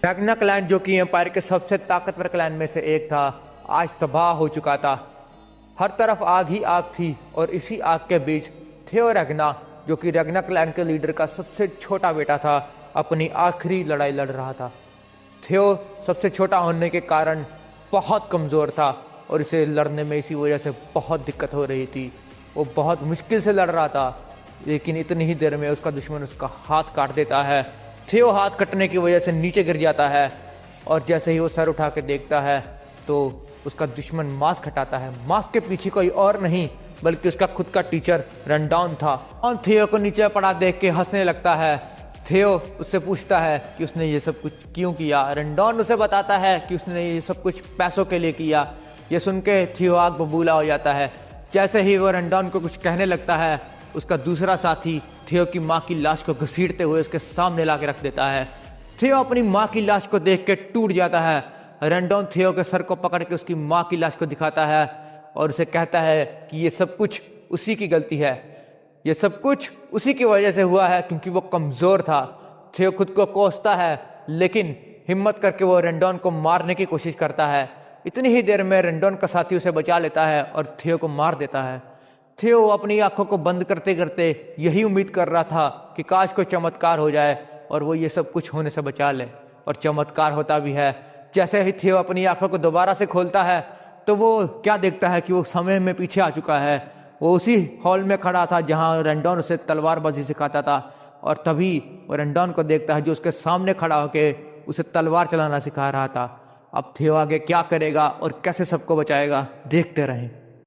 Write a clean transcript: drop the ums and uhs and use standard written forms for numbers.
रैग्ना clan जो कि empire के सबसे ताकतवर क्लैन में से एक था, आज तबाह हो चुका था। हर तरफ आग ही आग थी और इसी आग के बीच थियो रैग्ना, जो कि रैग्ना क्लैन के लीडर का सबसे छोटा बेटा था, अपनी आखिरी लड़ाई लड़ रहा था। थियो सबसे छोटा होने के कारण बहुत कमज़ोर था और इसे लड़ने में इसी वजह से बहुत दिक्कत हो रही थी। वो बहुत मुश्किल से लड़ रहा था, लेकिन इतनी ही देर में उसका दुश्मन उसका हाथ काट देता है। थियो हाथ कटने की वजह से नीचे गिर जाता है और जैसे ही वो सर उठा के देखता है तो उसका दुश्मन मास्क हटाता है। मास्क के पीछे कोई और नहीं बल्कि उसका खुद का टीचर रनडाउन था और थियो को नीचे पड़ा देख के हंसने लगता है। थियो उससे पूछता है कि उसने ये सब कुछ क्यों किया। रनडाउन उसे बताता है कि उसने ये सब कुछ पैसों के लिए किया। ये सुन के थियो आग बबूला हो जाता है। जैसे ही वो रनडाउन को कुछ कहने लगता है, उसका दूसरा साथी थियो की माँ की लाश को घसीटते हुए उसके सामने ला के रख देता है। थियो अपनी माँ की लाश को देख के टूट जाता है। रनडाउन थियो के सर को पकड़ के उसकी माँ की लाश को दिखाता है और उसे कहता है कि ये सब कुछ उसी की गलती है, ये सब कुछ उसी की वजह से हुआ है क्योंकि वो कमज़ोर था। थियो खुद को कोसता है, लेकिन हिम्मत करके वो रनडाउन को मारने की कोशिश करता है। इतनी ही देर में रनडाउन का साथी उसे बचा लेता है और थियो को मार देता है। थियो अपनी आंखों को बंद करते करते यही उम्मीद कर रहा था कि काश कोई चमत्कार हो जाए और वो ये सब कुछ होने से बचा ले, और चमत्कार होता भी है। जैसे ही थियो अपनी आंखों को दोबारा से खोलता है तो वो क्या देखता है कि वो समय में पीछे आ चुका है। वो उसी हॉल में खड़ा था जहां रनडाउन उसे तलवारबाजी सिखाता था, और तभी वो रनडाउन को देखता है जो उसके सामने खड़ा होकर उसे तलवार चलाना सिखा रहा था। अब थियो आगे क्या करेगा और कैसे सबको बचाएगा, देखते रहें।